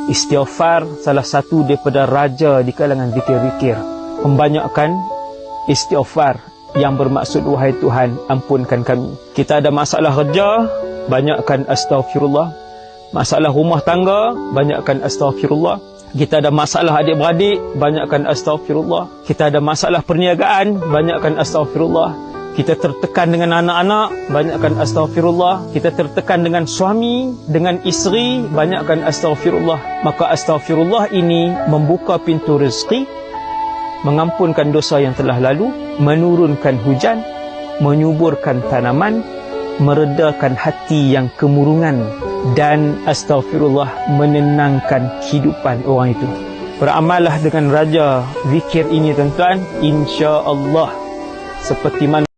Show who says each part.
Speaker 1: Istighfar salah satu daripada raja di kalangan zikir-zikir. Pembanyakkan istighfar yang bermaksud, wahai Tuhan, ampunkan kami. Kita ada masalah kerja, banyakkan astaghfirullah. Masalah rumah tangga, banyakkan astaghfirullah. Kita ada masalah adik-beradik, banyakkan astaghfirullah. Kita ada masalah perniagaan, banyakkan astaghfirullah. Kita tertekan dengan anak-anak, banyakkan astaghfirullah. Kita tertekan dengan suami, dengan isteri, banyakkan astaghfirullah. Maka astaghfirullah ini membuka pintu rezeki, mengampunkan dosa yang telah lalu, menurunkan hujan, menyuburkan tanaman, meredakan hati yang kemurungan, dan astaghfirullah menenangkan kehidupan orang itu. Beramallah dengan raja zikir ini tuan-tuan, insya-Allah seperti mana